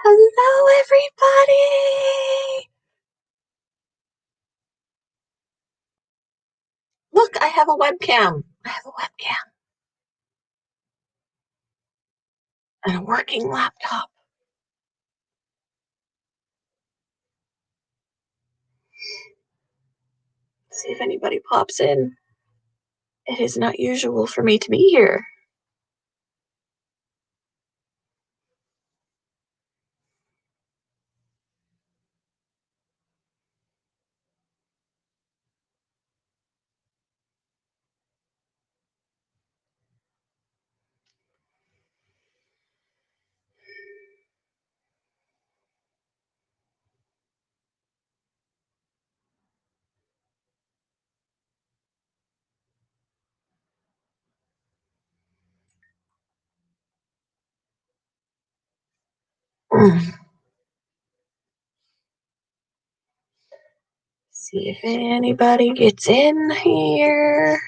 Hello, everybody! Look, I have a webcam. I have a webcam and a working laptop. See if anybody pops in. It is not usual for me to be here. See if anybody gets in here.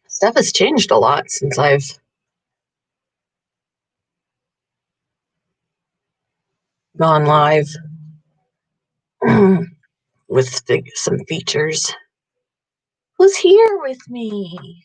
Stuff has changed a lot since I've gone live with some features. Who's here with me?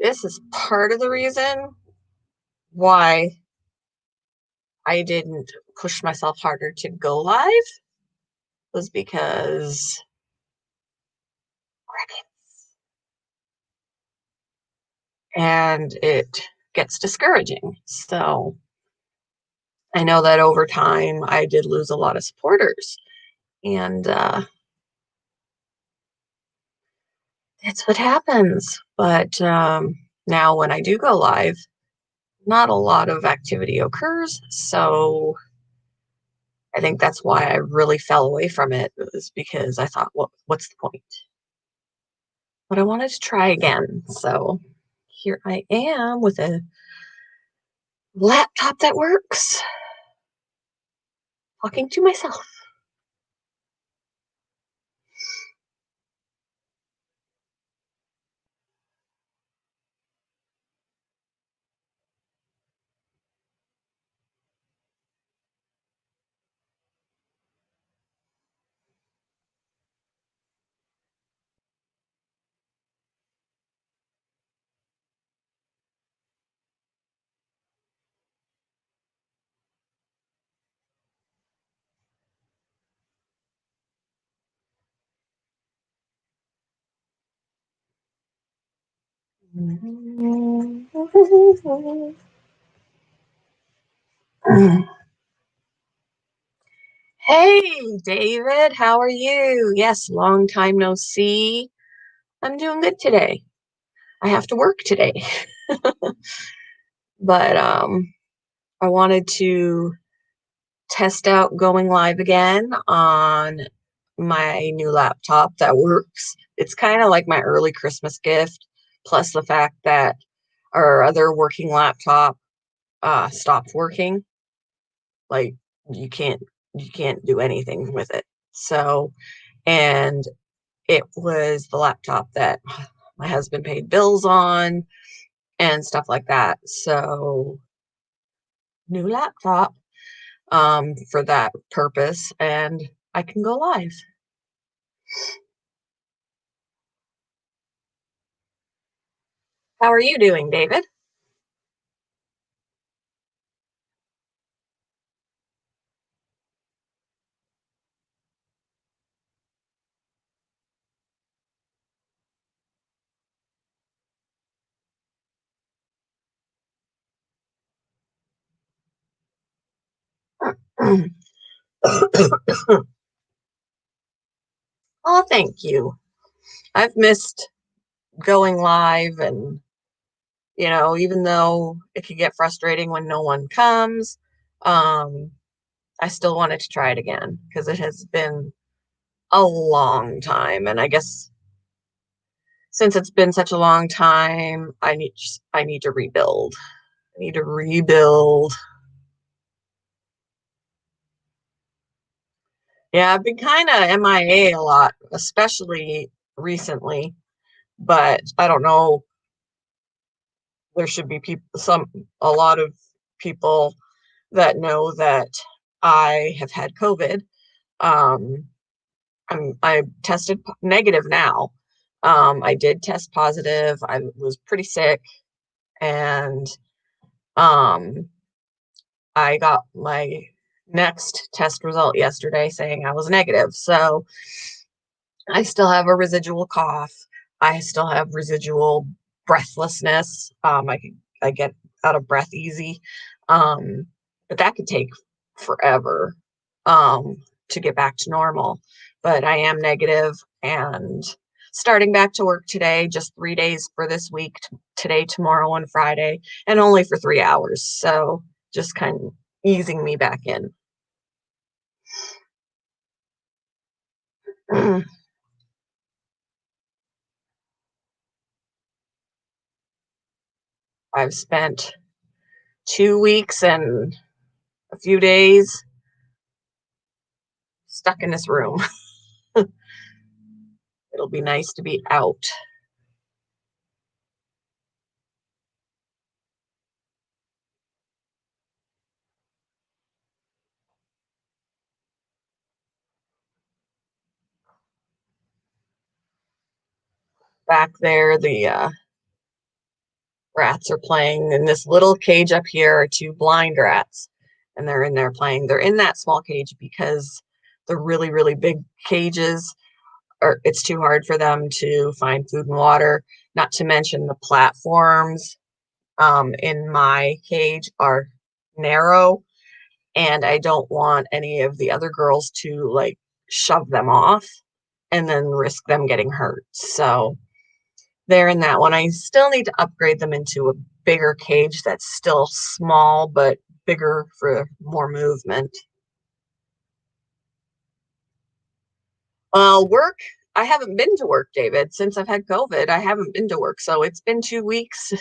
This is part of the reason why I didn't push myself harder to go live, was because crickets, and it gets discouraging. So I know that over time I did lose a lot of supporters, and that's what happens. But now when I do go live, not a lot of activity occurs. So I think that's why I really fell away from it, was because I thought, well, what's the point? But I wanted to try again. So here I am with a laptop that works, talking to myself. Hey, David, how are you? Yes, long time no see. I'm doing good today. I have to work today, but I wanted to test out going live again on my new laptop that works. It's kind of like my early Christmas gift, plus the fact that our other working laptop stopped working. Like you can't you can't do anything with it. So, and it was the laptop that my husband paid bills on and stuff like that. So, new laptop for that purpose, and I can go live. How are you doing, David? Oh, thank you. I've missed going live, and even though it can get frustrating when no one comes, um, I still wanted to try it again because it has been a long time, and I guess since it's been such a long time, I need to rebuild. I need to rebuild. Yeah, I've been kind of MIA a lot, especially recently, but I don't know. There should be a lot of people that know that I have had COVID. Um, I tested negative now. I did test positive. I was pretty sick, and um, I got my next test result yesterday saying I was negative. So I still have a residual cough. I still have residual breathlessness. I get out of breath easy. Um, but that could take forever to get back to normal. But I am negative and starting back to work today, just 3 days for this week, today, tomorrow, and Friday, and only for 3 hours. So just kind of easing me back in. I've spent 2 weeks and a few days stuck in this room. It'll be nice to be out. Back there, the rats are playing in this little cage up here are two blind rats, and they're in there playing. They're in that small cage because the really, really big cages are, it's too hard for them to find food and water. Not to mention the platforms in my cage are narrow, and I don't want any of the other girls to like shove them off and then risk them getting hurt. So they're in that one. I still need to upgrade them into a bigger cage that's still small but bigger for more movement. Work. I haven't been to work, David, since I've had COVID. I haven't been to work, so it's been 2 weeks,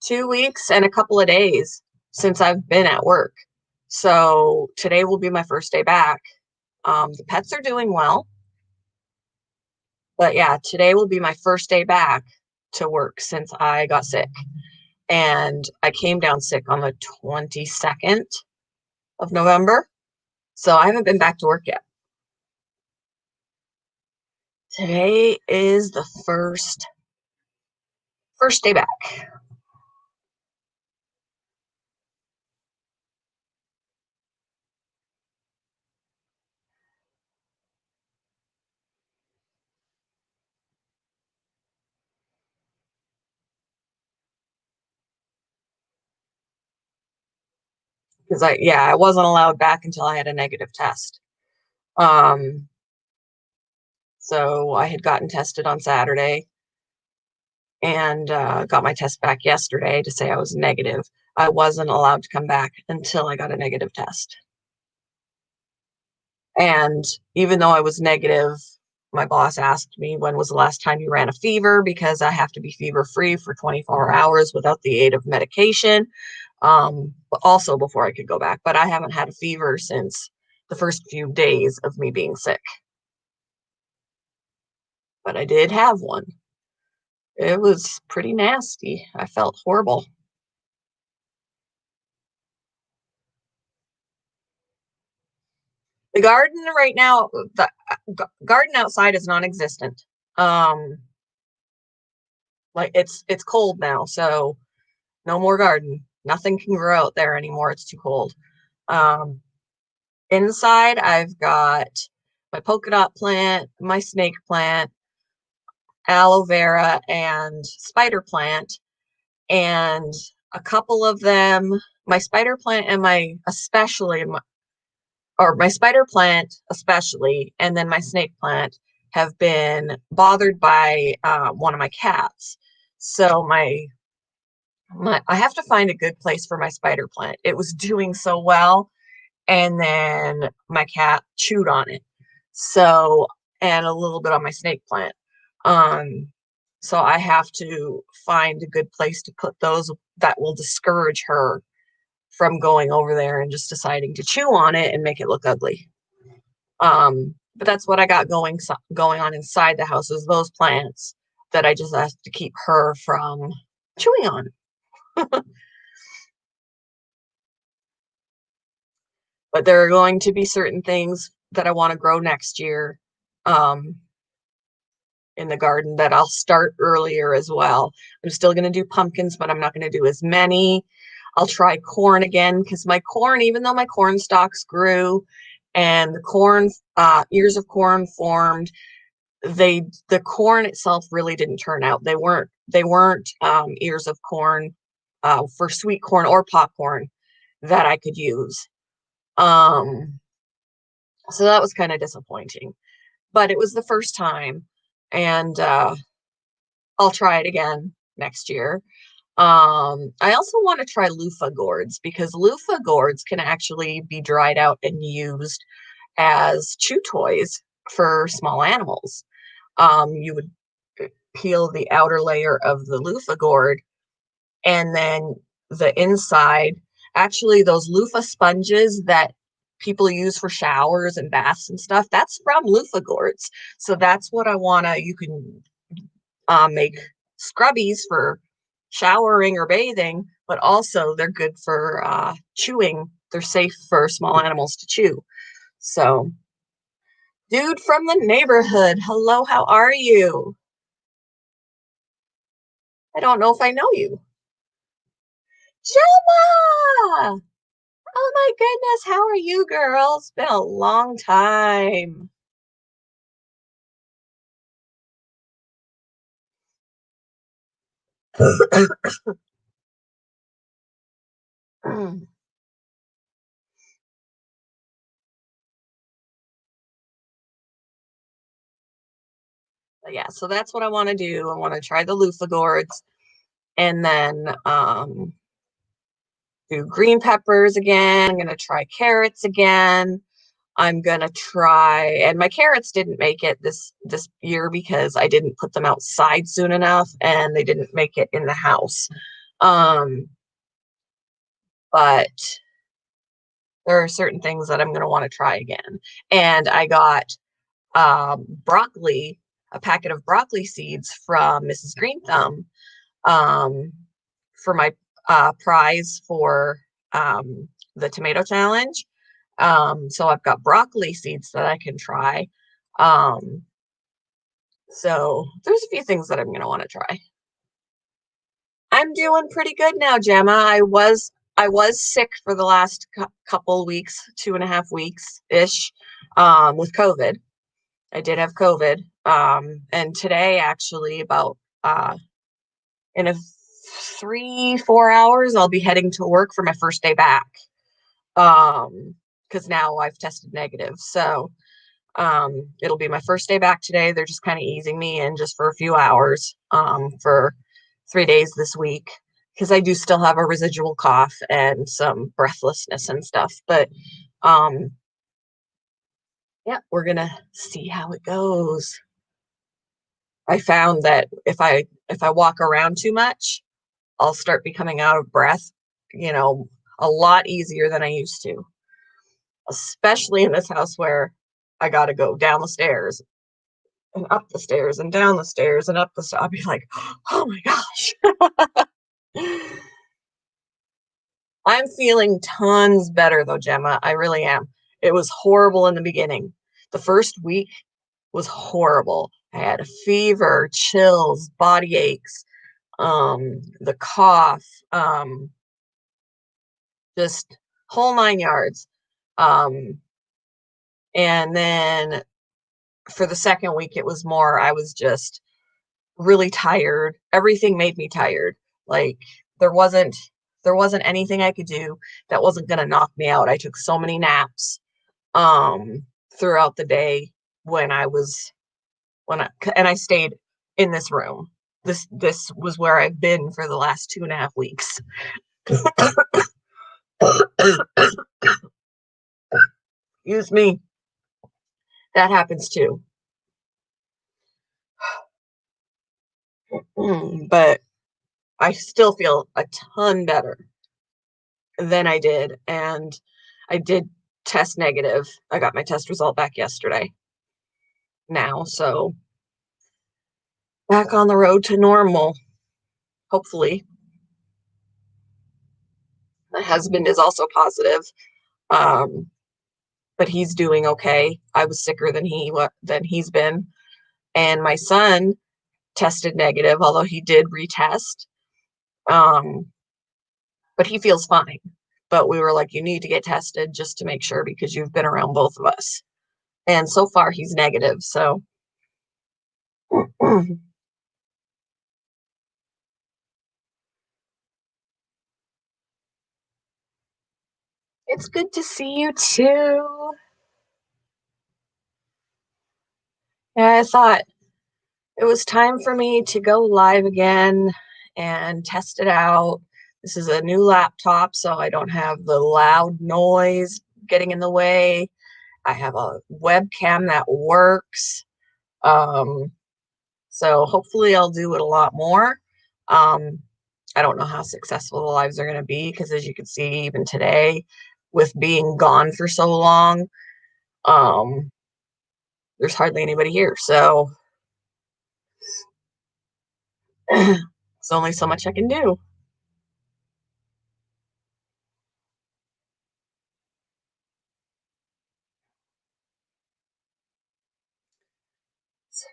2 weeks and a couple of days since I've been at work. So today will be my first day back. The pets are doing well, but yeah, today will be my first day back to work since I got sick. And I came down sick on the 22nd of November. So I haven't been back to work yet. Today is the first day back. because I wasn't allowed back until I had a negative test. Um, so I had gotten tested on Saturday and got my test back yesterday to say I was negative. I wasn't allowed to come back until I got a negative test. And even though I was negative, my boss asked me when was the last time you ran a fever because I have to be fever free for 24 hours without the aid of medication. But also before I could go back. But I haven't had a fever since the first few days of me being sick. But I did have one. It was pretty nasty. I felt horrible. The garden right now, the garden outside is non-existent. Um, like it's cold now, so no more garden. Nothing can grow out there anymore. It's too cold. Um, Inside, I've got my polka dot plant, my snake plant, aloe vera, and spider plant. And a couple of them, my spider plant and my spider plant especially, and then my snake plant have been bothered by one of my cats. So I have to find a good place for my spider plant. It was doing so well, and then my cat chewed on it. So, and a little bit on my snake plant. Um, so I have to find a good place to put those that will discourage her from going over there and just deciding to chew on it and make it look ugly. But that's what I got going on inside the house is those plants that I just have to keep her from chewing on. But there are going to be certain things that I want to grow next year um, in the garden that I'll start earlier as well. I'm still going to do pumpkins, but I'm not going to do as many. I'll try corn again because my corn, even though my corn stalks grew and the corn ears of corn formed, the corn itself really didn't turn out. They weren't ears of corn for sweet corn or popcorn that I could use. Um, so that was kind of disappointing, but it was the first time, and I'll try it again next year. I also want to try loofah gourds because loofah gourds can actually be dried out and used as chew toys for small animals. You would peel the outer layer of the loofah gourd and then the inside. Actually, those loofah sponges that people use for showers and baths and stuff, that's from loofah gourds. So that's what I want to, you can make scrubbies for showering or bathing, but also they're good for chewing. They're safe for small animals to chew. So, dude from the neighborhood, hello, how are you? I don't know if I know you. Gemma! Oh my goodness, how are you, girl? It's been a long time. Yeah, so that's what I want to do. I want to try the loofah gourds and then do green peppers again. I'm gonna try carrots again. I'm gonna try, and my carrots didn't make it this year because I didn't put them outside soon enough, and they didn't make it in the house. Um, but there are certain things that I'm gonna want to try again. And I got broccoli, a packet of broccoli seeds from Mrs. Green Thumb um, for my prize for the tomato challenge. So I've got broccoli seeds that I can try. Um, so there's a few things that I'm going to want to try. I'm doing pretty good now, Gemma. I was sick for the last couple weeks, 2.5 weeks ish, with COVID. I did have COVID. And today, actually, about in a 3, 4 hours, I'll be heading to work for my first day back. because now I've tested negative. So it'll be my first day back today. They're just kind of easing me in just for a few hours for 3 days this week because I do still have a residual cough and some breathlessness and stuff. But um, yeah, we're gonna see how it goes. I found that if I walk around too much, I'll start becoming out of breath, you know, a lot easier than I used to, especially in this house where I got to go down the stairs and up the stairs and down the stairs and up the stairs. I'll be like, oh my gosh. I'm feeling tons better though, Gemma. I really am. It was horrible in the beginning. The first week was horrible. I had a fever, chills, body aches, the cough, just whole 9 yards. Um, and then for the second week, it was more, I was just really tired. Everything made me tired. Like there wasn't there wasn't anything I could do that wasn't going to knock me out. I took so many naps um throughout the day when I was when I and I stayed in this room. This was where I've been for the last 2.5 weeks. Excuse me. That happens too. But I still feel a ton better than I did. And I did test negative. I got my test result back yesterday now. So back on the road to normal, hopefully. My husband is also positive, um, but he's doing okay. I was sicker than he's been. And my son tested negative, although he did retest. Um, but he feels fine. But we were like, you need to get tested just to make sure because you've been around both of us. And so far, he's negative. So it's good to see you too. Yeah, I thought it was time for me to go live again and test it out. This is a new laptop, so I don't have the loud noise getting in the way. I have a webcam that works. Um, so hopefully I'll do it a lot more. Um, I don't know how successful the lives are going to be because as you can see, even today, with being gone for so long, um, there's hardly anybody here. So there's only so much I can do.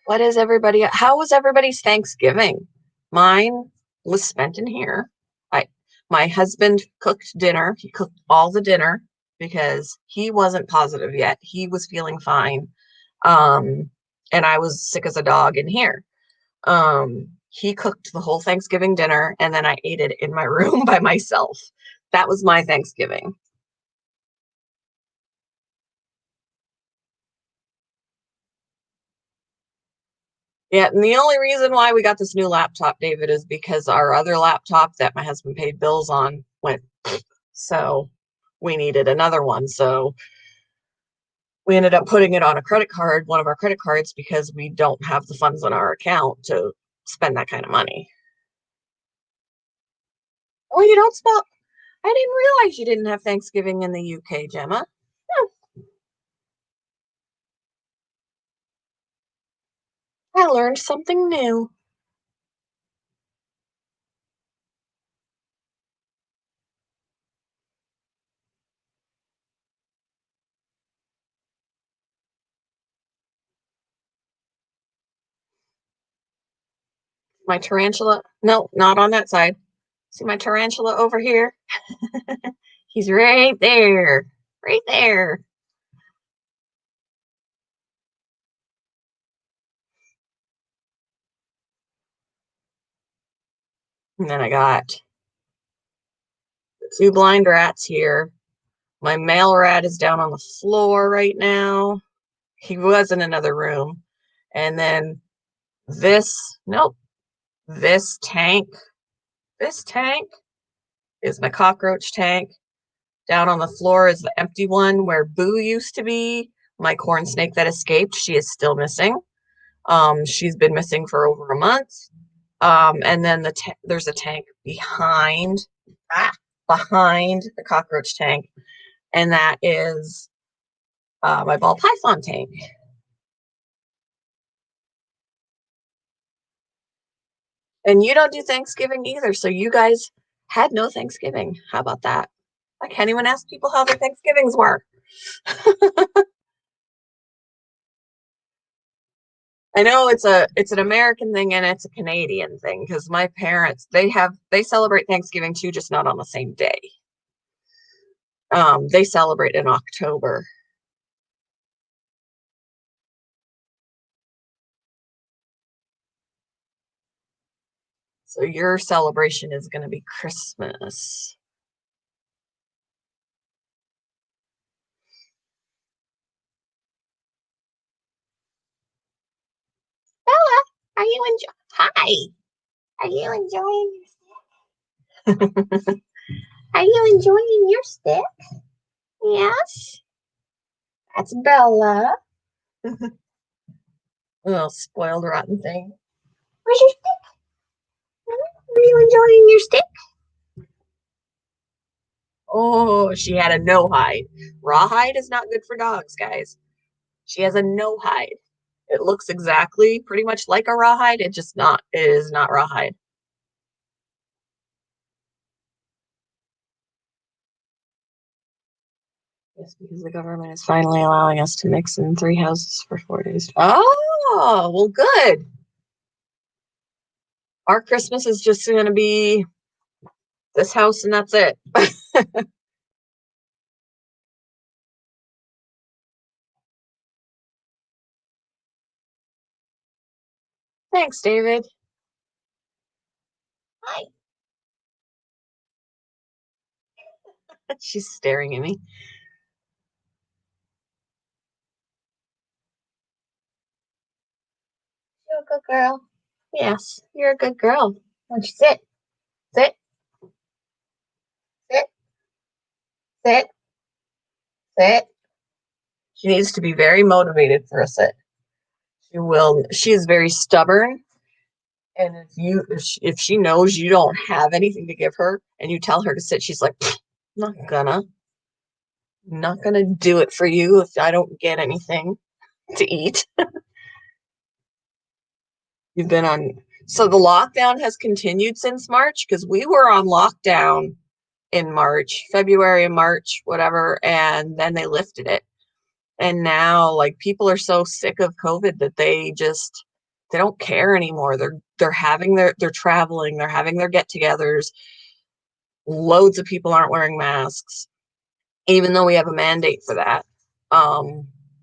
What is everybody? How was everybody's Thanksgiving? Mine was spent in here. I My husband cooked dinner. He cooked all the dinner because he wasn't positive yet. He was feeling fine. Um, and I was sick as a dog in here. He cooked the whole Thanksgiving dinner and then I ate it in my room by myself. That was my Thanksgiving. Yeah, and the only reason why we got this new laptop, David, is because our other laptop that my husband paid bills on went, so we needed another one. So we ended up putting it on a credit card, one of our credit cards, because we don't have the funds on our account to spend that kind of money. Oh, you don't spell? I didn't realize you didn't have Thanksgiving in the UK, Gemma. Hmm, I learned something new. My tarantula? No, not on that side. See my tarantula over here? He's right there. Right there. And then I got two blind rats here. My male rat is down on the floor right now. He was in another room. And then nope, this tank, this tank is my cockroach tank. Down on the floor is the empty one where Boo used to be, my corn snake that escaped. She is still missing. She's been missing for over a month. And then there's a tank behind the cockroach tank, and that is my ball python tank. And you don't do Thanksgiving either, so you guys had no Thanksgiving. How about that? I can't even ask people how their Thanksgivings were. I know it's an American thing and it's a Canadian thing because my parents they celebrate Thanksgiving too, just not on the same day. They celebrate in October. So your celebration is going to be Christmas. Bella, are you Hi. Are you enjoying your stick? Are you enjoying your stick? Yes. That's Bella. Little spoiled rotten thing. Where's your stick? Are you enjoying your stick? Oh, she had a no hide. Rawhide is not good for dogs, guys. She has a no hide. It looks exactly pretty much like a rawhide. It is not rawhide. Yes, because the government is finally allowing us to mix in 3 houses for 4 days. Oh, well, good. Our Christmas is just going to be this house and that's it. Thanks, David. Hi. She's staring at me. You're a good girl. Yes, you're a good girl. Why don't you sit? Sit, sit, sit, sit. She needs to be very motivated for a sit. She is very stubborn. And if she knows you don't have anything to give her and you tell her to sit, she's like, not gonna, not gonna do it for you if I don't get anything to eat. You've been on, so the lockdown has continued since March because we were on lockdown in March, February and March, whatever, and then they lifted it. And now like people are so sick of COVID that they don't care anymore. They're traveling, they're having their get-togethers. Loads of people aren't wearing masks, even though we have a mandate for that.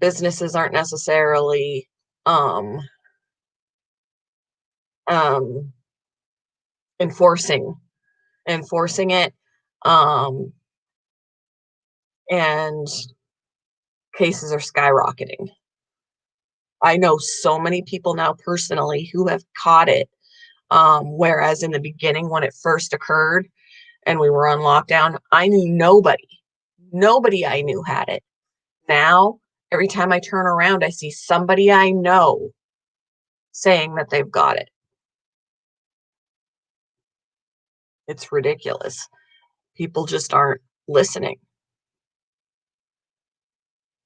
Businesses aren't necessarily um, um, enforcing it. Um, and cases are skyrocketing. I know so many people now personally who have caught it. Whereas in the beginning, when it first occurred and we were on lockdown, I knew nobody I knew had it. Now, every time I turn around, I see somebody I know saying that they've got it. It's ridiculous. People just aren't listening.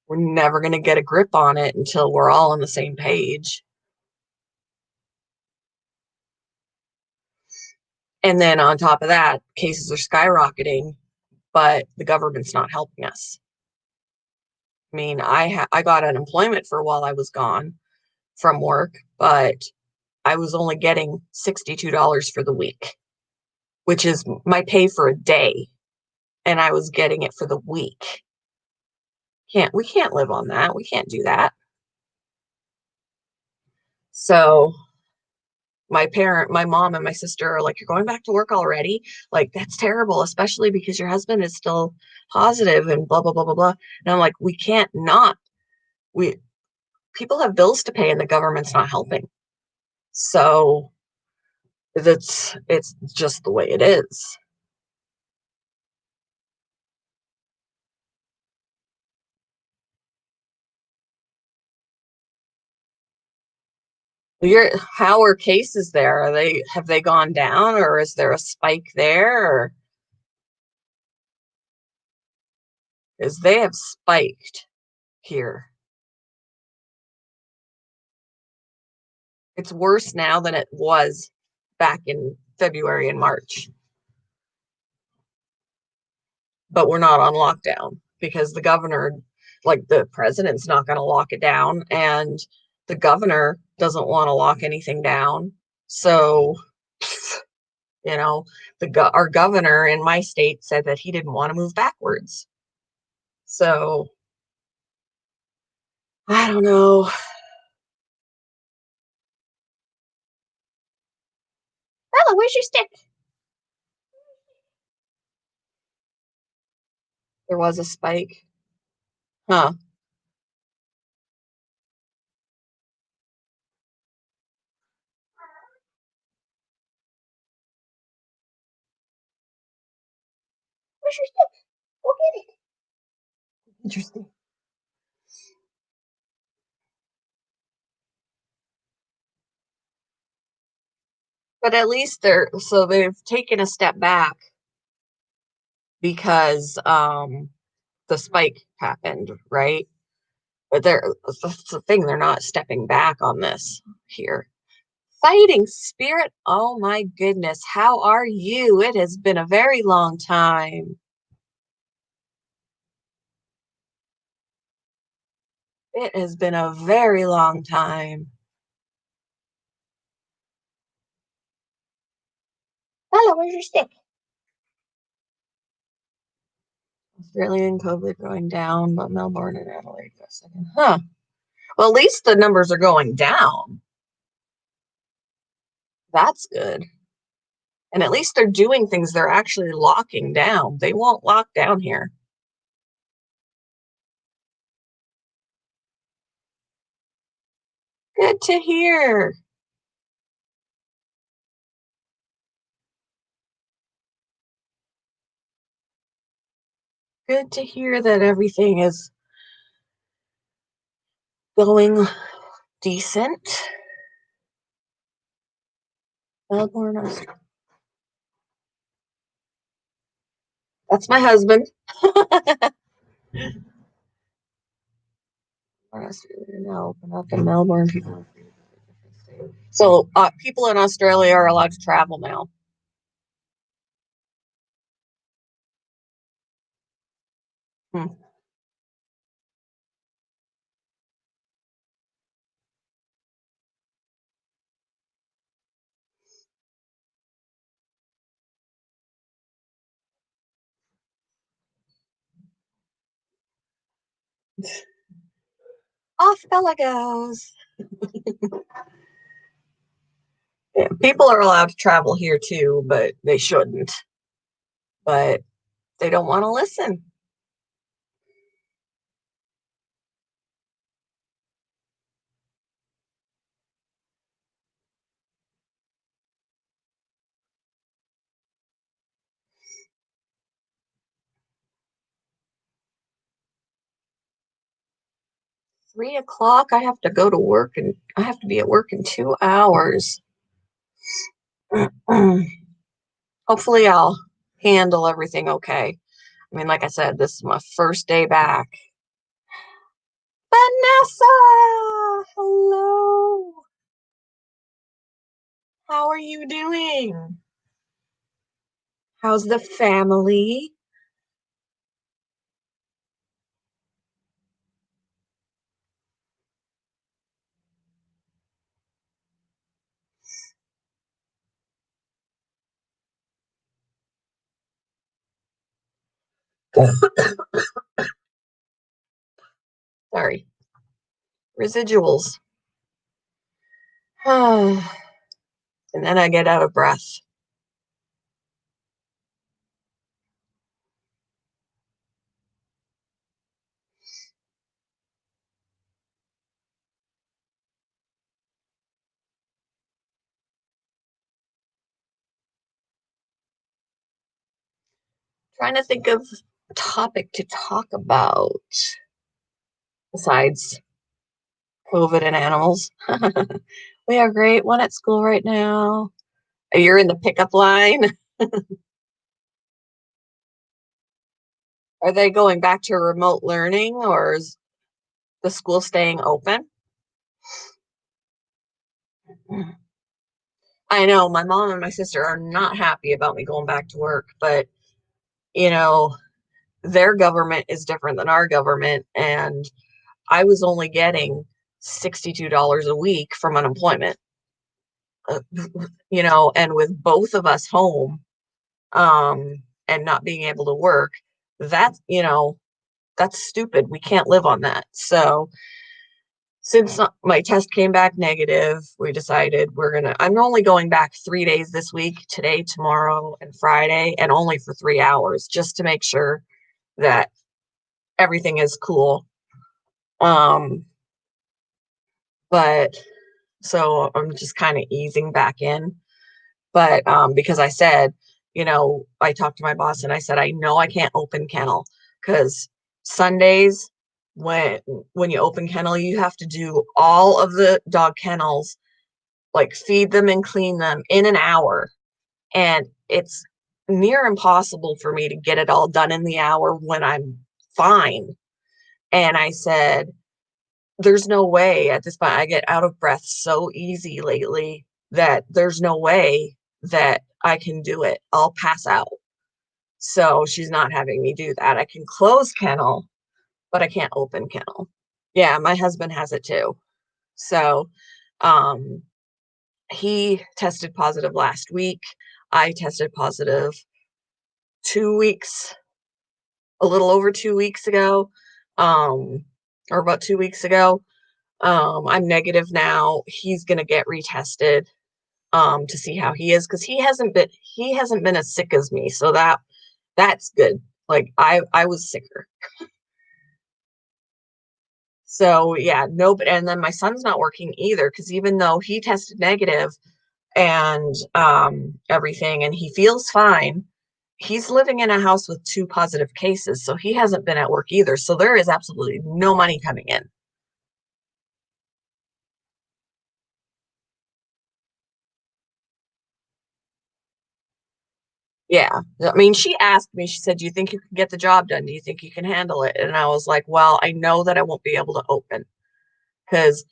We're never going to get a grip on it until we're all on the same page. And then on top of that, cases are skyrocketing, but the government's not helping us. I mean, I got unemployment for while I was gone from work, but I was only getting $62 for the week, which is my pay for a day, and I was getting it for the week. We can't live on that. We can't do that. So My mom and my sister are like, "You're going back to work already? Like, that's terrible, especially because your husband is still positive and blah, blah, blah, blah, blah." And I'm like, we can't not. We People have bills to pay and the government's not helping. So it's just the way it is. How are cases there? Have they gone down or is there a spike there? Or is they have spiked here. It's worse now than it was back in February and March. But we're not on lockdown because the governor, like the president's not going to lock it down, and the governor doesn't want to lock anything down. So, you know, our governor in my state said that he didn't want to move backwards. So, I don't know. Bella, where's your stick? There was a spike. Huh. Where's your stick? Go get it. Interesting. But at least they've taken a step back because the spike happened, right? But that's the thing, they're not stepping back on this here. Fighting Spirit, oh my goodness, how are you? It has been a very long time. It has been a very long time. Hello, where's your stick? Australian COVID going down, but Melbourne and Adelaide for a second. Huh. Well, at least the numbers are going down. That's good. And at least they're doing things. They're actually locking down. They won't lock down here. Good to hear. Good to hear that everything is going decent. Melbourne, that's my husband. Australia now open up in Melbourne. So people in Australia are allowed to travel now. Hmm. Off Bella goes. Yeah, people are allowed to travel here too, but they shouldn't. But they don't want to listen. 3 o'clock. I have to go to work and I have to be at work in 2 hours. Hopefully, I'll handle everything okay. I mean, like I said, this is my first day back. Vanessa! Hello. How are you doing? How's the family? Sorry. Residuals. and then I get out of breath. Trying to think of a topic to talk about besides COVID and animals. We are great. One at school right now. You're in the pickup line. Are they going back to remote learning or is the school staying open? I know my mom and my sister are not happy about me going back to work, but you know, their government is different than our government. And I was only getting $62 a week from unemployment, uh, and with both of us home, and not being able to work, that's, that's stupid. We can't live on that. So since my test came back negative, we decided I'm only going back 3 days this week, today, tomorrow, and Friday, and only for 3 hours, just to make sure that everything is cool. Um, but so I'm just kind of easing back in. But because I said, I talked to my boss and I said, I know I can't open kennel because Sundays, when when you open kennel, you have to do all of the dog kennels, like feed them and clean them in an hour. And it's near impossible for me to get it all done in the hour when I'm fine. And I said, there's no way at this point. I get out of breath so easy lately that there's no way that I can do it. I'll pass out. So she's not having me do that. I can close kennel, but I can't open kennel. Yeah, my husband has it too. So um he tested positive last week. I tested positive 2 weeks, a little over 2 weeks ago, um, or about 2 weeks ago. I'm negative now. He's gonna get retested to see how he is because he hasn't been as sick as me. So that's good. Like I was sicker. So yeah, no, but and then my son's not working either because even though he tested negative and everything and he feels fine, he's living in a house with two positive cases. So he hasn't been at work either. So there is absolutely no money coming in. Yeah. I mean, she asked me, she said, "Do you think you can get the job done? Do you think you can handle it?" And I was like, "Well, I know that I won't be able to open because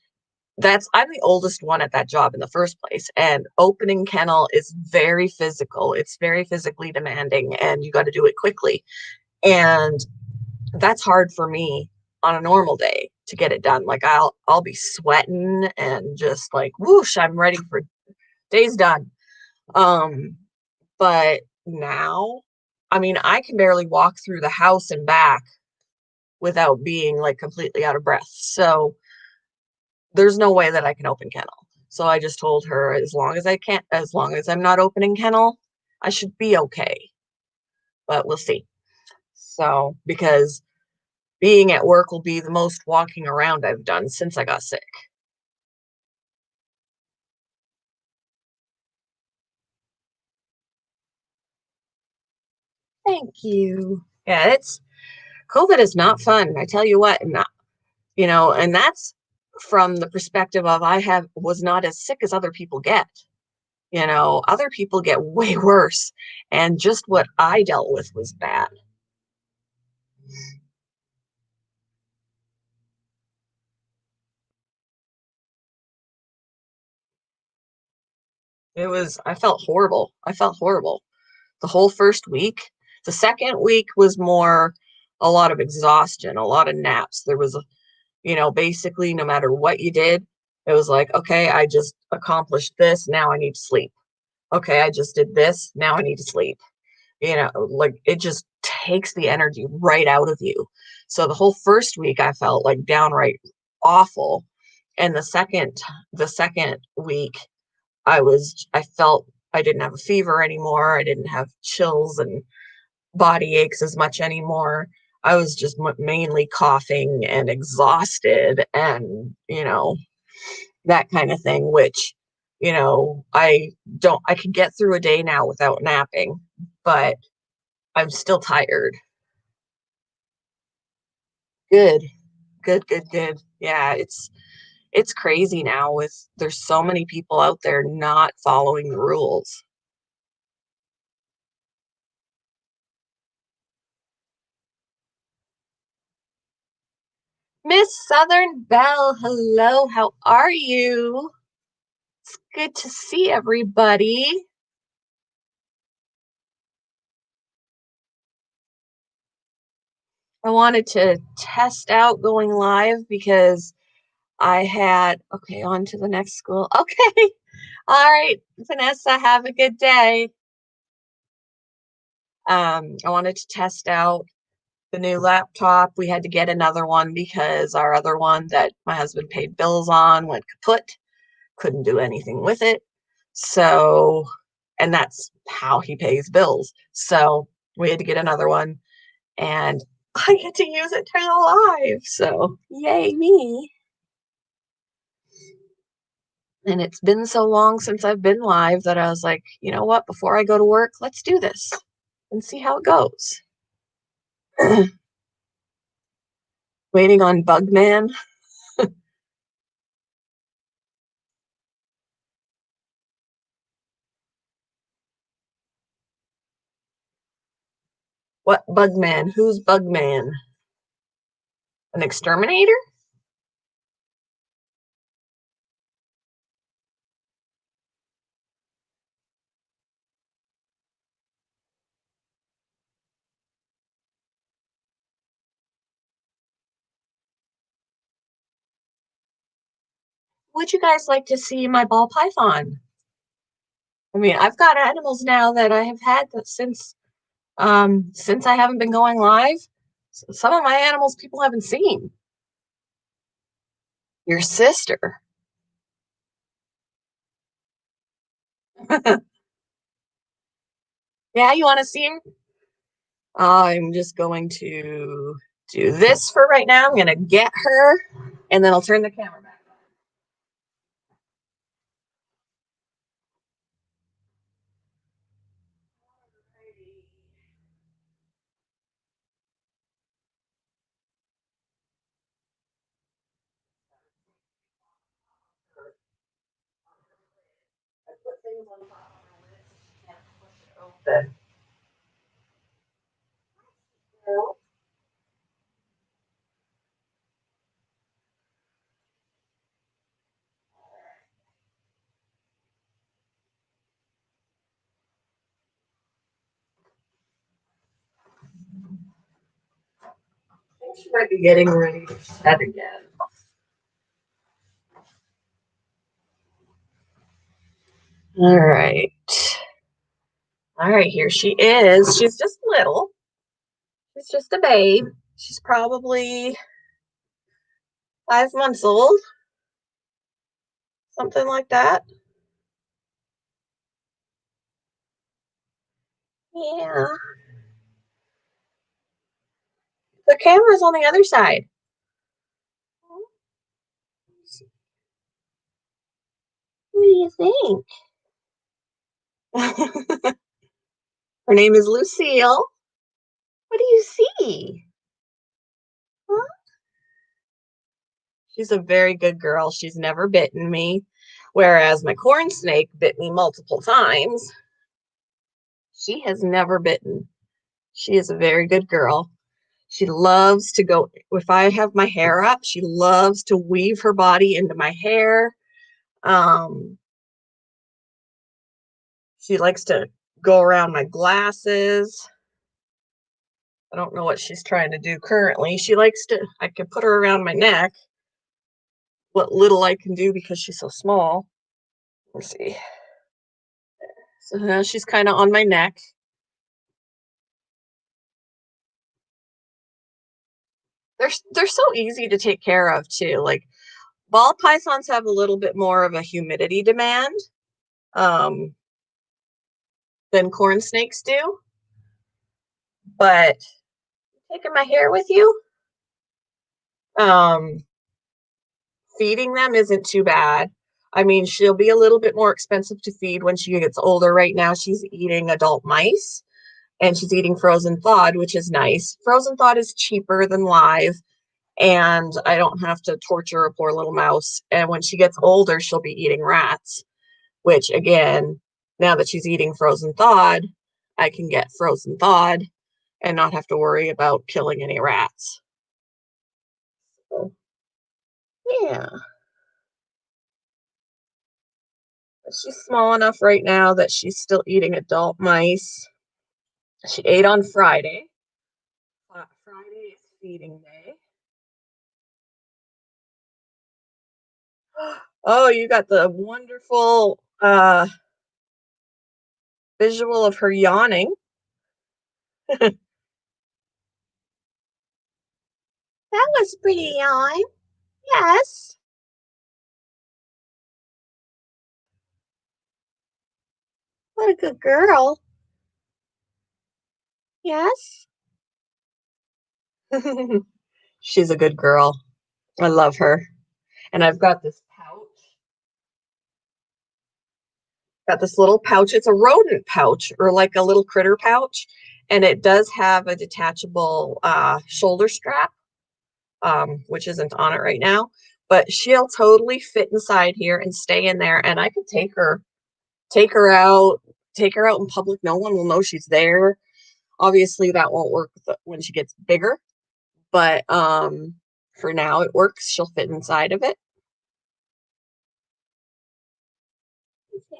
I'm the oldest one at that job in the first place. And opening kennel is very physical. It's very physically demanding and you got to do it quickly. And that's hard for me on a normal day to get it done. Like I'll be sweating and just like whoosh, I'm ready for days done. Um, but now, I mean, I can barely walk through the house and back without being like completely out of breath. So there's no way that I can open kennel. So I just told her as long as I'm not opening kennel, I should be okay. But we'll see. So because being at work will be the most walking around I've done since I got sick. Thank you. Yeah, it's COVID is not fun. I tell you what, not, and that's from the perspective of was not as sick as other people get. Other people get way worse. And just what I dealt with was bad. I felt horrible. I felt horrible the whole first week. The second week was more a lot of exhaustion, a lot of naps. There was, basically no matter what you did, it was like, okay, I just accomplished this. Now I need to sleep. Okay, I just did this. Now I need to sleep. Like it just takes the energy right out of you. So the whole first week I felt like downright awful. And the second week I felt I didn't have a fever anymore. I didn't have chills and body aches as much anymore. I was just mainly coughing and exhausted and, that kind of thing, which, I could get through a day now without napping, but I'm still tired. Good. Good, good, good. Yeah, it's crazy now with there's so many people out there not following the rules. Miss Southern Belle, hello, how are you? It's good to see everybody. I wanted to test out going live because I had okay, on to the next school. Okay. All right, Vanessa, have a good day. I wanted to test out the new laptop. We had to get another one because our other one that my husband paid bills on went kaput. Couldn't do anything with it. So, and that's how he pays bills. So we had to get another one, and I get to use it to go live. So, yay me. And it's been so long since I've been live that I was like, you know what? Before I go to work, let's do this and see how it goes. Waiting on Bugman. What Bugman? Who's Bugman? An exterminator? Would you guys like to see my ball python? I mean, I've got animals now that I have had since I haven't been going live. Some of my animals people haven't seen. Your sister. Yeah, you want to see him? I'm just going to do this for right now. I'm going to get her, and then I'll turn the camera back on. I put things on top of her list. Can't push it open. So, I think she might be getting ready to shed again. All right. All right, here she is. She's just little. She's just a babe. She's probably 5 months old, something like that. Yeah. The camera's on the other side. What do you think? Her name is Lucille. What do you see? Huh? She's a very good girl. She's never bitten me, whereas my corn snake bit me multiple times. She has never bitten. She is a very good girl. She loves to go, if I have my hair up, she loves to weave her body into my hair. Um, she likes to go around my glasses. I don't know what she's trying to do currently. She likes to, I can put her around my neck, what little I can do because she's so small. Let's see. So now she's kind of on my neck. They're so easy to take care of too. Like ball pythons have a little bit more of a humidity demand. um, than corn snakes do. But taking my hair with you, um, feeding them isn't too bad. I mean, she'll be a little bit more expensive to feed when she gets older. Right now, she's eating adult mice and she's eating frozen thawed, which is nice. Frozen thawed is cheaper than live, and I don't have to torture a poor little mouse. And when she gets older, she'll be eating rats, which again, now that she's eating frozen thawed, I can get frozen thawed and not have to worry about killing any rats. So, yeah, she's small enough right now that she's still eating adult mice. She ate on Friday. Friday is feeding day. Oh, you got the wonderful visual of her yawning. That was pretty yawn. Yes. What a good girl. Yes. She's a good girl. I love her. And I've got this pouch. Got this little pouch. It's a rodent pouch or like a little critter pouch. And it does have a detachable shoulder strap, which isn't on it right now. But she'll totally fit inside here and stay in there. And I could take her out, take her out in public. No one will know she's there. Obviously, that won't work when she gets bigger. But for now, it works. She'll fit inside of it.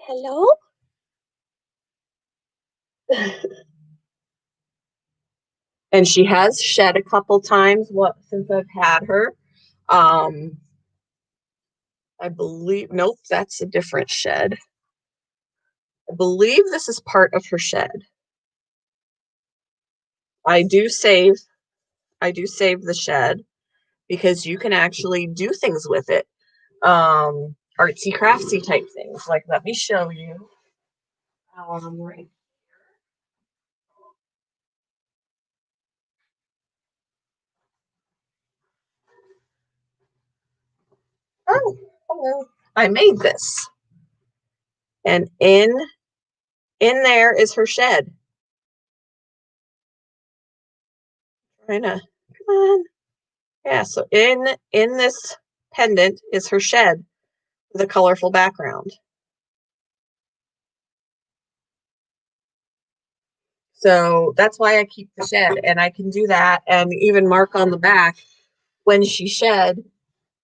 Hello. And she has shed a couple times what since I've had her. Um, I believe nope, that's a different shed. I believe this is part of her shed. I do save I do save the shed because you can actually do things with it. Artsy craftsy type things. Like let me show you. Right. Oh, hello. I made this. And in there is her shed. Trying to come on. Yeah, so in this pendant is her shed with a colorful background. So that's why I keep the shed, and I can do that and even mark on the back when she shed.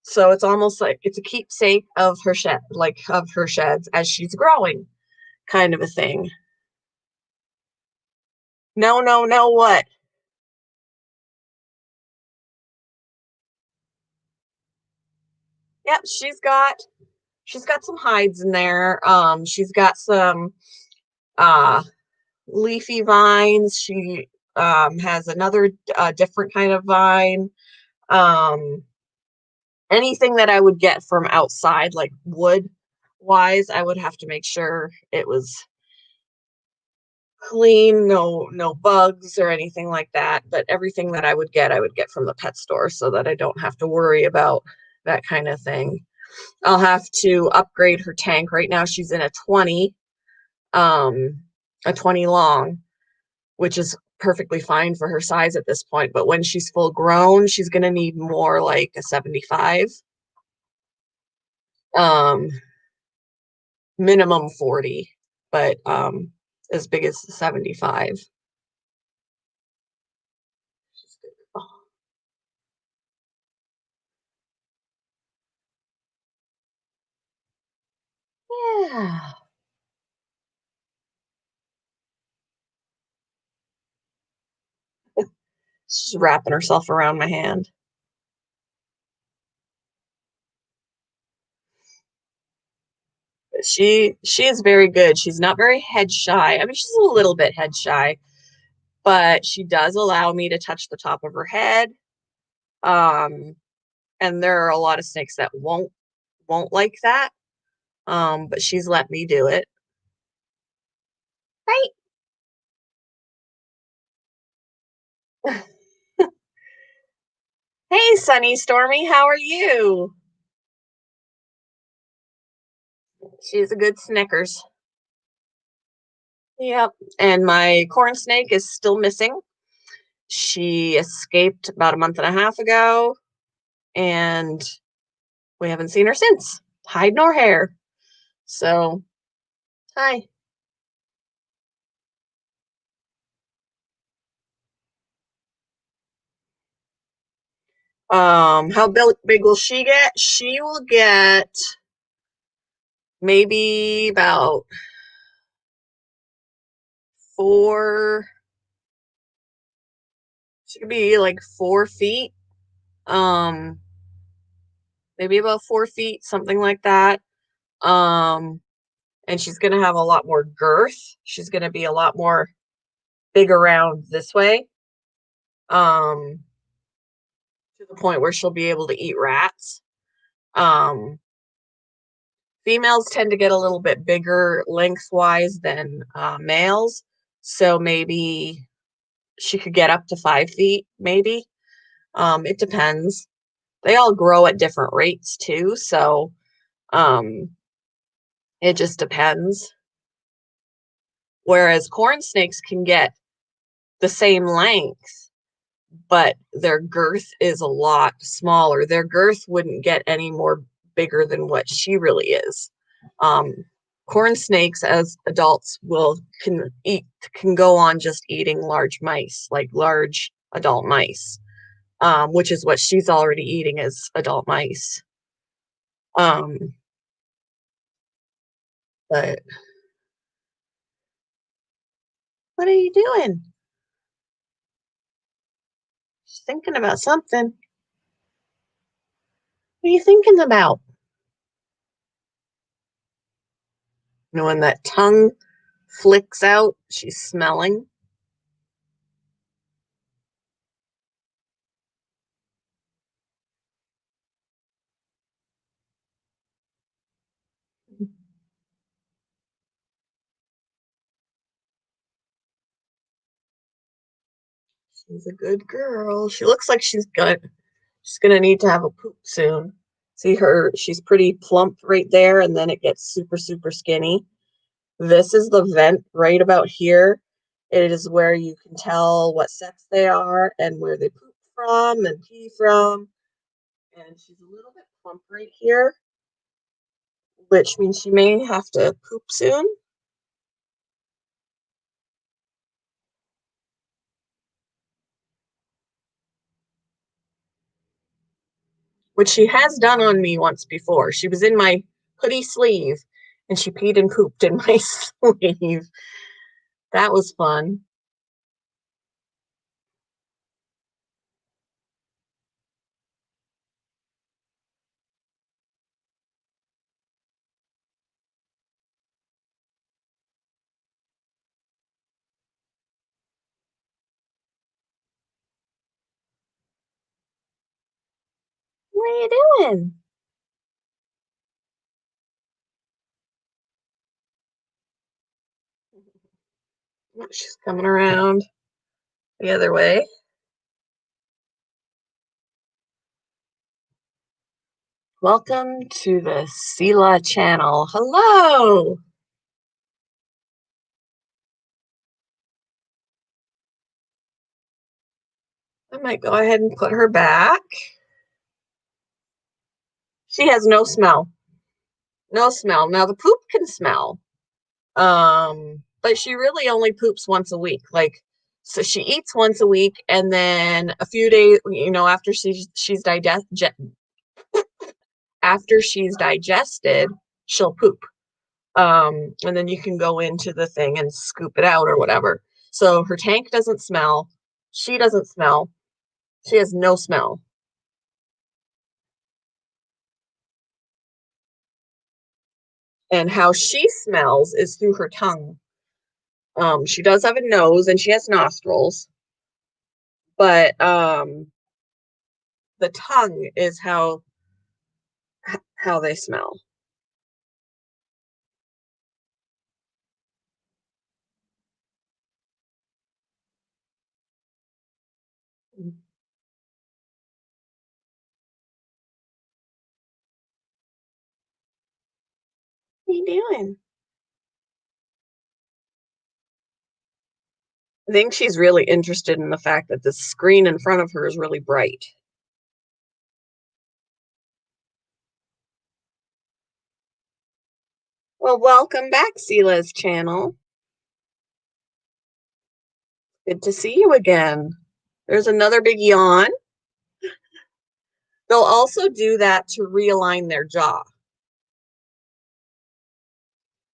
So it's almost like it's a keepsake of her shed, like of her sheds as she's growing, kind of a thing. No, no, no, what? Yep, she's got some hides in there. She's got some uh leafy vines. She has another different kind of vine. Um, anything that I would get from outside, like wood wise, I would have to make sure it was clean, no bugs or anything like that. But everything that I would get from the pet store so that I don't have to worry about that kind of thing. I'll have to upgrade her tank. Right now she's in um, a 20 long, which is perfectly fine for her size at this point. But when she's full grown, she's going to need more like a 75, um, minimum 40, but as big as 75. Yeah. She's wrapping herself around my hand. She is very good. She's not very head shy. I mean, she's a little bit head shy, but she does allow me to touch the top of her head. Um, and there are a lot of snakes that won't like that. But she's let me do it. Right. Hey, Sunny Stormy, how are you? She's a good Snickers. Yep. And my corn snake is still missing. She escaped about a month and a half ago, and we haven't seen her since. Hide nor hair. So, hi. How big will she get? She will get maybe about 4. She could be like 4 feet. Um, maybe about 4 feet, something like that. Um, and she's gonna have a lot more girth. She's gonna be a lot more big around this way. Um, to the point where she'll be able to eat rats. Um, Females tend to get a little bit bigger lengthwise than males, so maybe she could get up to 5 feet, maybe. It depends. They all grow at different rates too, so um, it just depends. Whereas corn snakes can get the same length, but their girth is a lot smaller. Their girth wouldn't get any more bigger than what she really is. Um, Corn snakes as adults can go on just eating large mice, like large adult mice, which is what she's already eating as adult mice. Um, but what are you doing? She's thinking about something. What are you thinking about? You know, when that tongue flicks out, she's smelling. She's a good girl. She looks like she's gonna need to have a poop soon. See her, she's pretty plump right there, and then it gets super, super skinny. This is the vent right about here. It is where you can tell what sex they are and where they poop from and pee from. And she's a little bit plump right here, which means she may have to poop soon, which she has done on me once before. She was in my hoodie sleeve and she peed and pooped in my sleeve. That was fun. What are you doing? She's coming around the other way. Welcome to the Sela channel. Hello. I might go ahead and put her back. She has no smell. No smell. Now the poop can smell. But she really only poops once a week. Like, so she eats once a week, and then a few days, after she's digested, she'll poop. And then you can go into the thing and scoop it out or whatever. So her tank doesn't smell. She doesn't smell. She has no smell. And how she smells is through her tongue. She does have a nose and she has nostrils, but the tongue is how they smell. you doing? I think she's really interested in the fact that the screen in front of her is really bright. Well, welcome back, Sela's channel. Good to see you again. There's another big yawn. They'll also do that to realign their jaw.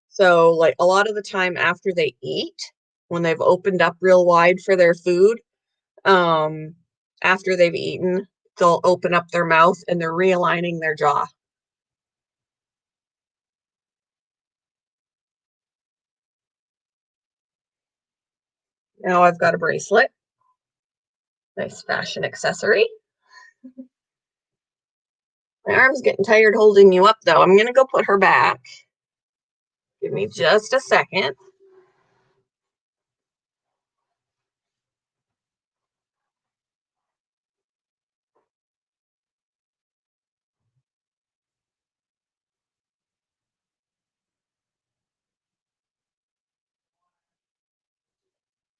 So, like a lot of the time after they eat, when they've opened up real wide for their food, um, after they've eaten, they'll open up their mouth and they're realigning their jaw. Now I've got a bracelet. Nice fashion accessory. My arm's getting tired holding you up, though. I'm going to go put her back. Give me just a second.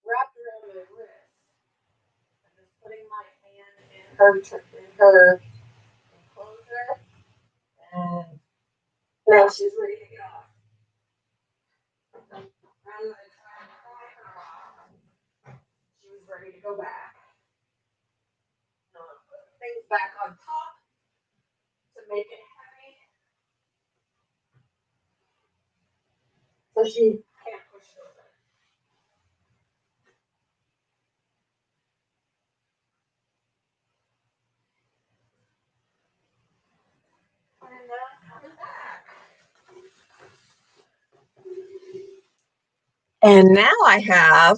Wrapped around my wrist. I'm just putting my hand in her enclosure. And now she's ready to get off. Rather than trying to pry her off, she was ready to go back. Put things back on top to make it heavy so she can't push it over. And coming back. And now I have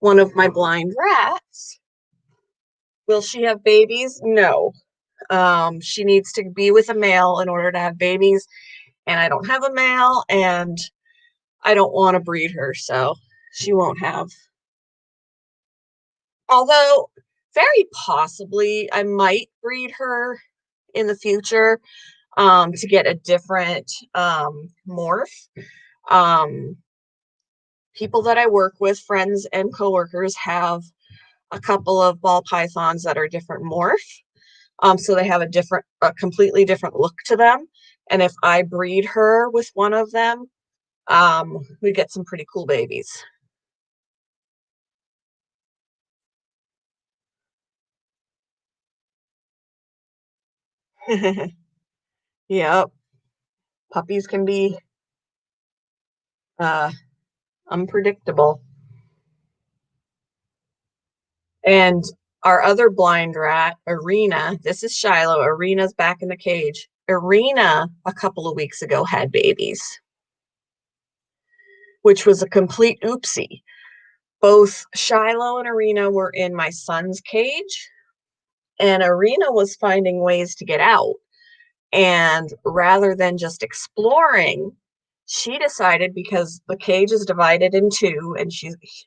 one of my blind rats. Will she have babies? No. She needs to be with a male in order to have babies, and I don't have a male, and I don't want to breed her, so she won't have. Although, very possibly, I might breed her in the future to get a different morph. Um, People that I work with, friends and coworkers, have a couple of ball pythons that are different morph. So they have a completely different look to them. And if I breed her with one of them, we get some pretty cool babies. Yep, puppies can be uh, unpredictable. And our other blind rat, Arena, this is Shiloh. Arena's back in the cage. Arena, a couple of weeks ago, had babies, which was a complete oopsie. Both Shiloh and Arena were in my son's cage, and Arena was finding ways to get out. And rather than just exploring, she decided, because the cage is divided in two, and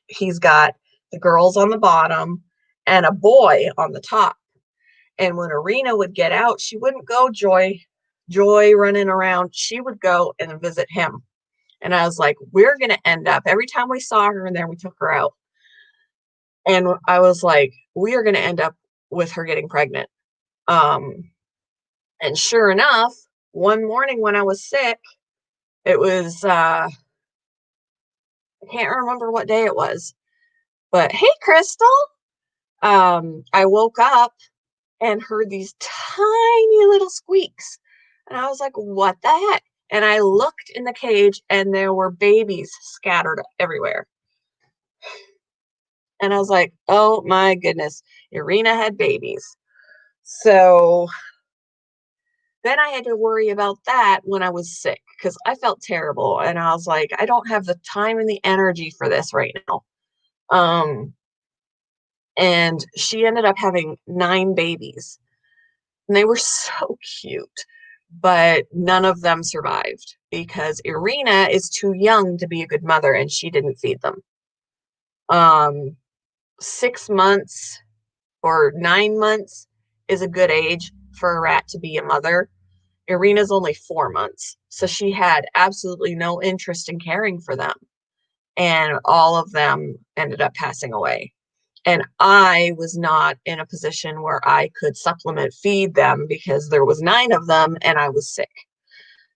he's got the girls on the bottom and a boy on the top. And when Arena would get out, she wouldn't go joy running around. She would go and visit him. And I was like, we're going to end up, every time we saw her in there, we took her out. And I was like, we are going to end up with her getting pregnant. And sure enough, one morning when I was sick, it was, I can't remember what day it was, but hey, Crystal, I woke up and heard these tiny little squeaks. And I was like, what the heck? And I looked in the cage and there were babies scattered everywhere. And I was like, oh my goodness, Irina had babies. So then I had to worry about that when I was sick because I felt terrible. And I was like, I don't have the time and the energy for this right now. Um, and she ended up having 9 babies. And they were so cute, but none of them survived because Irina is too young to be a good mother and she didn't feed them. 6 months or 9 months is a good age for a rat to be a mother. Irina's only 4 months, so she had absolutely no interest in caring for them, and all of them ended up passing away. And I was not in a position where I could supplement feed them because there was 9 of them and I was sick.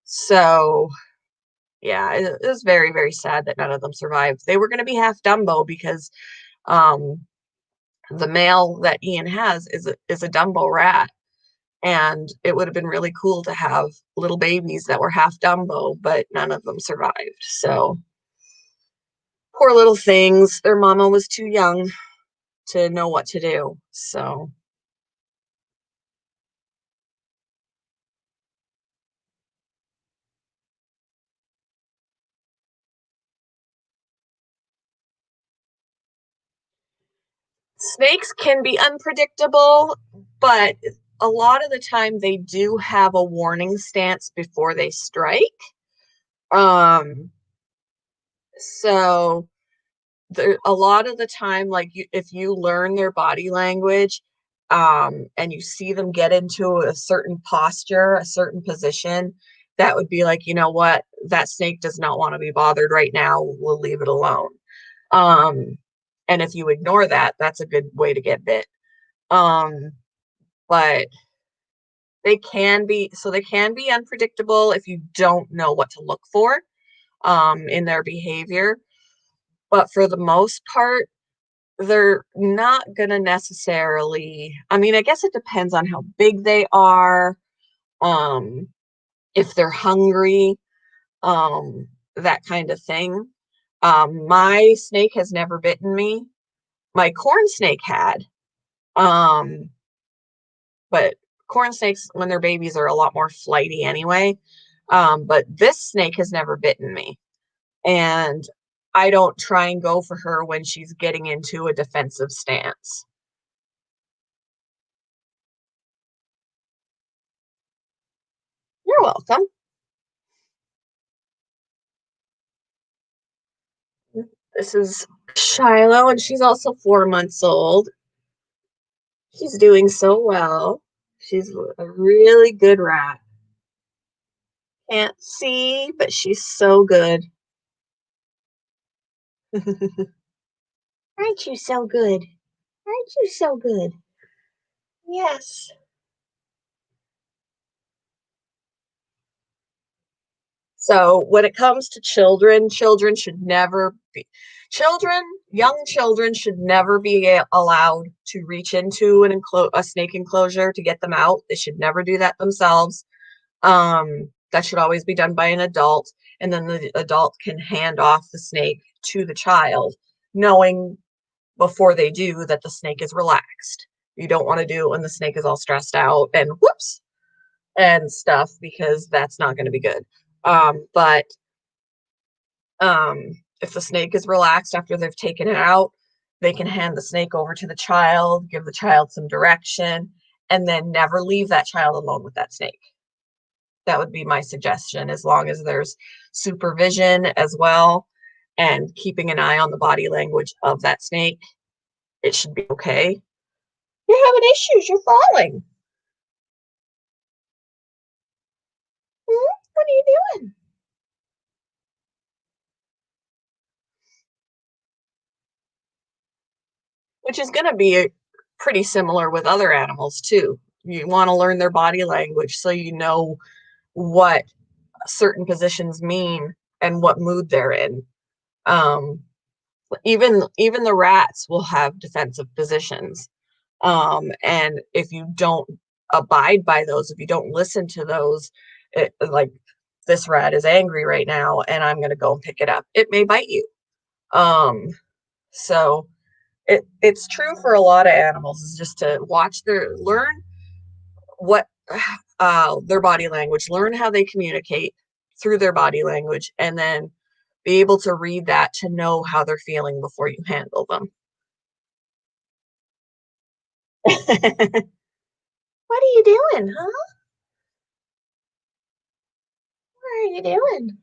So, yeah, it was very, very sad that none of them survived. They were gonna be half Dumbo because, um, the male that Ian has is a Dumbo rat, and it would have been really cool to have little babies that were half Dumbo, but none of them survived. So, poor little things. Their mama was too young to know what to do. So, snakes can be unpredictable, but a lot of the time they do have a warning stance before they strike. Um, so there a lot of the time, like, if you learn their body language, and you see them get into a certain posture, a certain position, that would be like, "You know what? That snake does not wanna be bothered right now, we'll leave it alone." Um, and if you ignore that, that's a good way to get bit. Um, but they can be unpredictable if you don't know what to look for, in their behavior, but for the most part, they're not gonna necessarily, I mean, I guess it depends on how big they are, um, if they're hungry, that kind of thing. My snake has never bitten me. My corn snake had, um, but corn snakes, when they're babies, are a lot more flighty anyway. But this snake has never bitten me, and I don't try and go for her when she's getting into a defensive stance. You're welcome. This is Shiloh, and she's also 4 months old. She's doing so well. She's a really good rat. Can't see, but she's so good. Aren't you so good? Aren't you so good? Yes. So when it comes to children, children, young children should never be allowed to reach into a snake enclosure to get them out. They should never do that themselves. That should always be done by an adult, and then the adult can hand off the snake to the child, knowing before they do that the snake is relaxed. You don't want to do it when the snake is all stressed out and whoops and stuff because that's not going to be good. But if the snake is relaxed after they've taken it out, they can hand the snake over to the child, give the child some direction, and then never leave that child alone with that snake. That would be my suggestion, as long as there's supervision as well and keeping an eye on the body language of that snake, it should be okay. You're having issues, you're falling. Hmm? What are you doing? Which is gonna be pretty similar with other animals too. You wanna learn their body language so you know what certain positions mean and what mood they're in. Um, even the rats will have defensive positions. And if you don't abide by those, if you don't listen to those, like this rat is angry right now and I'm going to go and pick it up. It may bite you. Um, so it's true for a lot of animals is just to learn what their body language, learn how they communicate through their body language, and then be able to read that to know how they're feeling before you handle them. What are you doing, huh? What are you doing?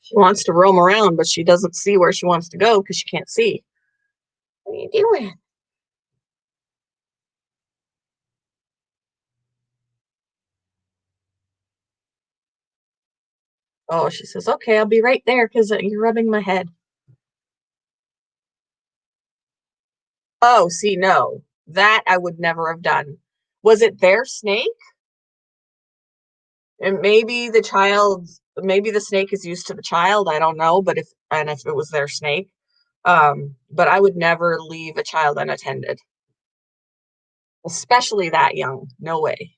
She wants to roam around, but she doesn't see where she wants to go because she can't see. What are you doing? Oh, she says, "Okay, I'll be right there because you're rubbing my head." Oh, see, no, that I would never have done. Was it their snake? And maybe the snake is used to the child, I don't know, but if it was their snake, but I would never leave a child unattended, especially that young. No way.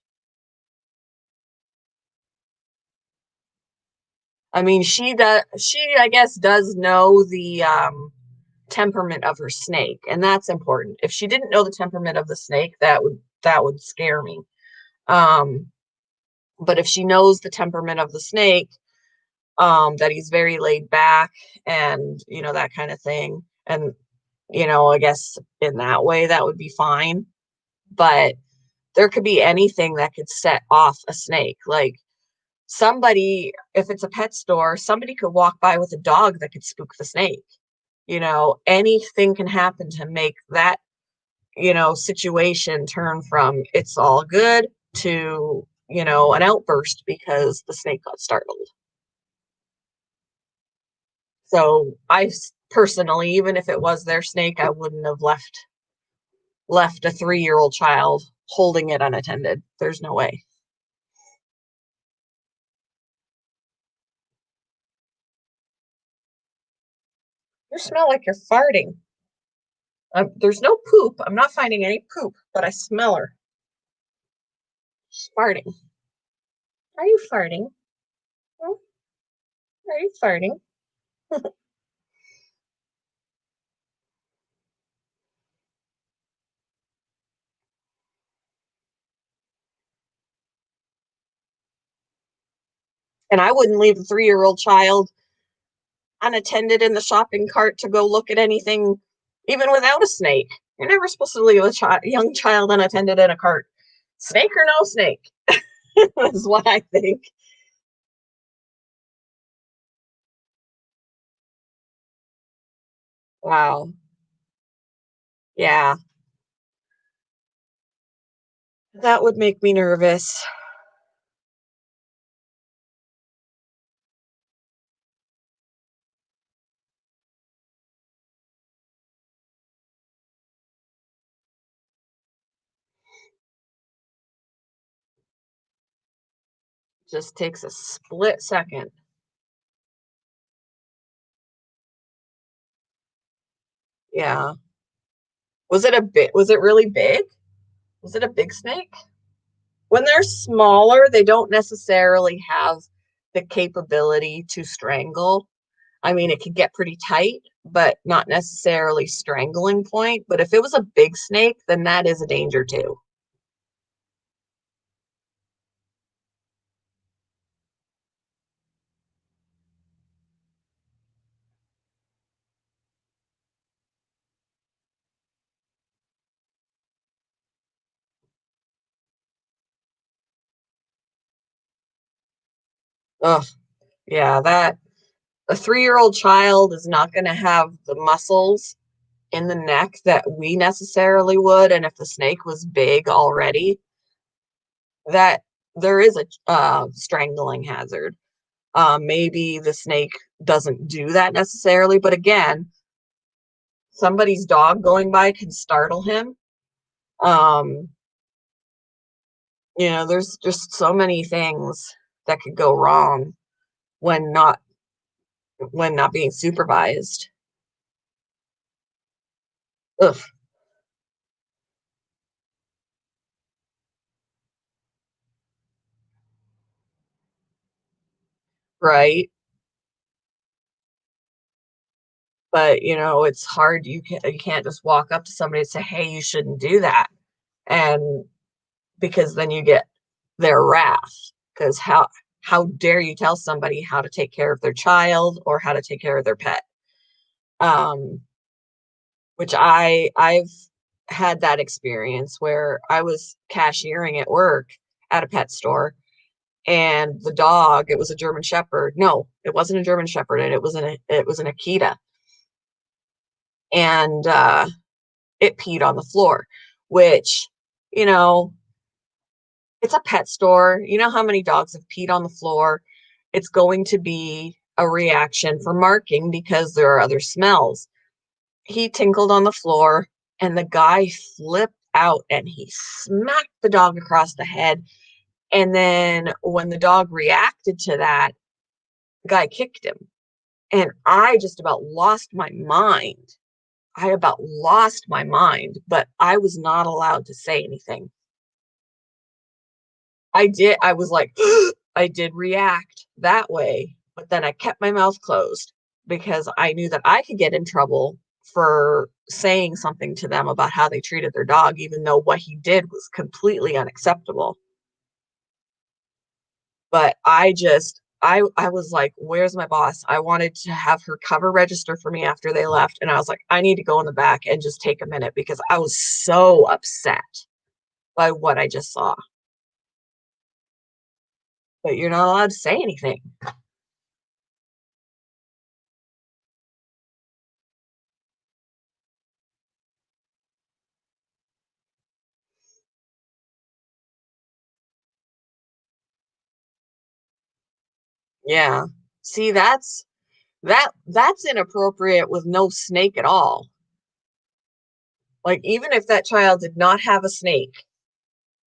I mean, she, I guess, does know the temperament of her snake, and that's important. If she didn't know the temperament of the snake, that would scare me. Um, but if she knows the temperament of the snake, that he's very laid back and that kind of thing, and I guess in that way that would be fine. But there could be anything that could set off a snake. Like somebody, if it's a pet store, somebody could walk by with a dog that could spook the snake. Anything can happen to make that, situation turn from it's all good to, an outburst because the snake got startled. So personally, even if it was their snake, I wouldn't have left a 3-year-old child holding it unattended. There's no way. You smell like you're farting. There's no poop. I'm not finding any poop, but I smell her. She's farting. Are you farting? Hmm? Are you farting? And I wouldn't leave a 3-year-old child unattended in the shopping cart to go look at anything, even without a snake. You're never supposed to leave a young child unattended in a cart. Snake or no snake, is what I think. Wow. Yeah, that would make me nervous. Just takes a split second. Yeah. Was it really big? Was it a big snake? When they're smaller, they don't necessarily have the capability to strangle. I mean, it could get pretty tight, but not necessarily strangling point. But if it was a big snake, then that is a danger too. Oh, yeah, that a 3-year-old child is not going to have the muscles in the neck that we necessarily would. And if the snake was big already, that there is a strangling hazard. Maybe the snake doesn't do that necessarily, but again, somebody's dog going by can startle him. Um, there's just so many things that could go wrong when not when not being supervised. Ugh, right? But it's hard. You can't just walk up to somebody and say, "Hey, you shouldn't do that," and because then you get their wrath. Because how dare you tell somebody how to take care of their child or how to take care of their pet? Um, which I've had that experience where I was cashiering at work at a pet store, and the dog, it was a German Shepherd. No, it wasn't a German Shepherd, and it was an Akita, and it peed on the floor, which you know it's a pet store. You know how many dogs have peed on the floor? It's going to be a reaction for marking because there are other smells. He tinkled on the floor, and the guy flipped out and he smacked the dog across the head. And then when the dog reacted to that, the guy kicked him. And I just about lost my mind. I about lost my mind, but I was not allowed to say anything. I was like, I did react that way, but then I kept my mouth closed because I knew that I could get in trouble for saying something to them about how they treated their dog, even though what he did was completely unacceptable. But I was like, "Where's my boss?" I wanted to have her cover register for me after they left, and I was like, "I need to go in the back and just take a minute," because I was so upset by what I just saw. But you're not allowed to say anything. Yeah. See, that's inappropriate with no snake at all. Like, even if that child did not have a snake,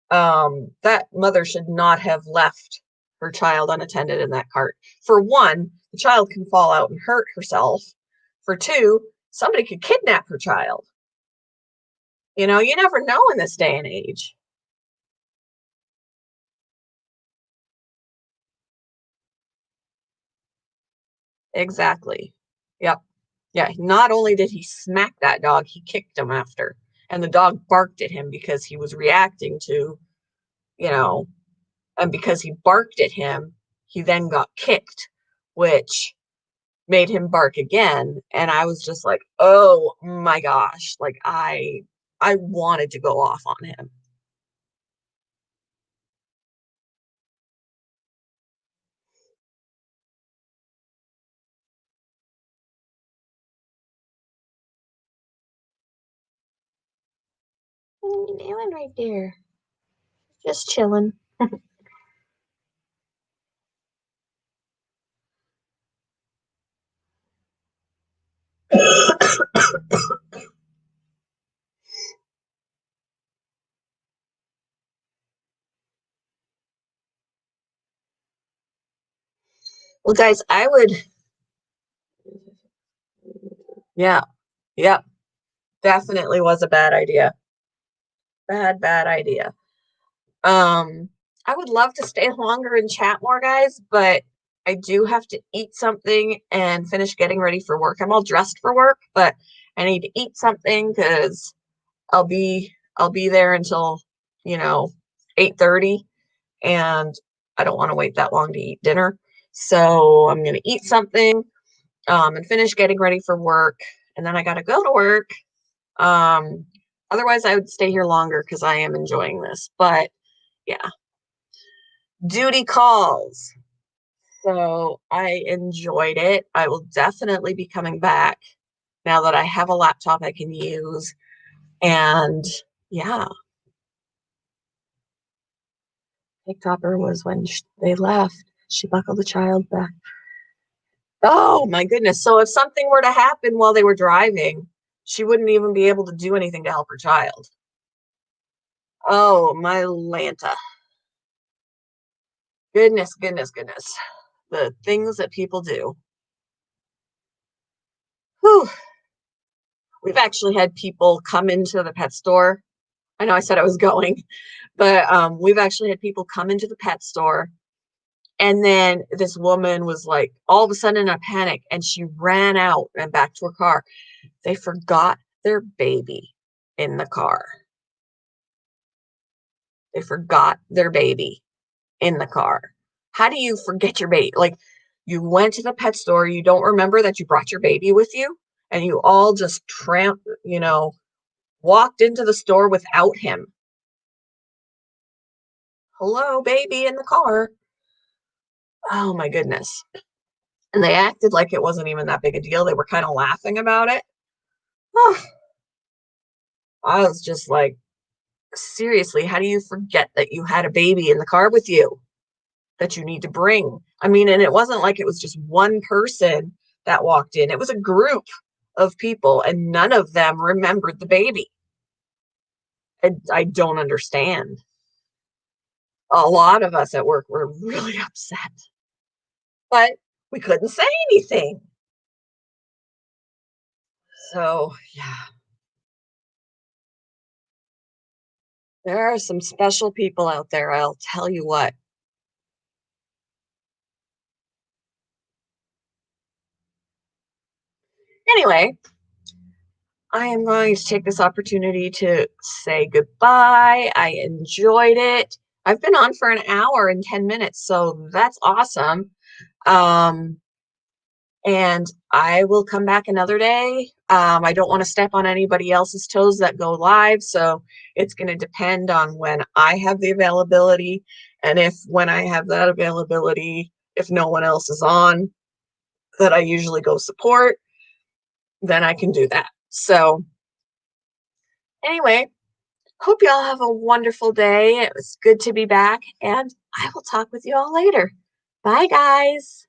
that mother should not have left her child unattended in that cart. For one, the child can fall out and hurt herself. For two, somebody could kidnap her child. You never know in this day and age. Exactly. Yep. Yeah, not only did he smack that dog, he kicked him after. And the dog barked at him because he was reacting to, you know, and because he barked at him, he then got kicked, which made him bark again. And I was just like, oh my gosh. Like I wanted to go off on him. What are you doing right there? Just chilling. Well, guys, I would, yeah, yep, definitely was a bad idea. Bad idea. I would love to stay longer and chat more, guys, but I do have to eat something and finish getting ready for work. I'm all dressed for work, but I need to eat something because I'll be there until, you know, 8:30, and I don't want to wait that long to eat dinner. So I'm gonna eat something, and finish getting ready for work, and then I gotta go to work. Um, Otherwise I would stay here longer because I am enjoying this. But yeah, duty calls. So I enjoyed it. I will definitely be coming back now that I have a laptop I can use. And yeah, Big Topper was when they left. She buckled the child back. Oh my goodness. So if something were to happen while they were driving, she wouldn't even be able to do anything to help her child. Oh, my Lanta. Goodness. The things that people do. Whew. We've actually had people come into the pet store. I know I said I was going, but we've actually had people come into the pet store, and then this woman was like all of a sudden in a panic, and she ran out and back to her car. They forgot their baby in the car. They forgot their baby in the car. How do you forget your baby? Like, you went to the pet store, you don't remember that you brought your baby with you, and you all just walked into the store without him. Hello, baby in the car. Oh my goodness. And they acted like it wasn't even that big a deal. They were kind of laughing about it. I was just like, seriously, how do you forget that you had a baby in the car with you? that you need to bring. I mean, and it wasn't like it was just one person that walked in. It was a group of people and none of them remembered the baby. I don't understand. A lot of us at work were really upset, but we couldn't say anything. So, yeah, there are some special people out there, I'll tell you what. Anyway, I am going to take this opportunity to say goodbye. I enjoyed it. I've been on for an hour and 10 minutes, so that's awesome. Um, and I will come back another day. I don't want to step on anybody else's toes that go live, so it's going to depend on when I have the availability. And if when I have that availability, if no one else is on that I usually go support, then I can do that. So, anyway, hope y'all have a wonderful day. It was good to be back, and I will talk with you all later. Bye, guys.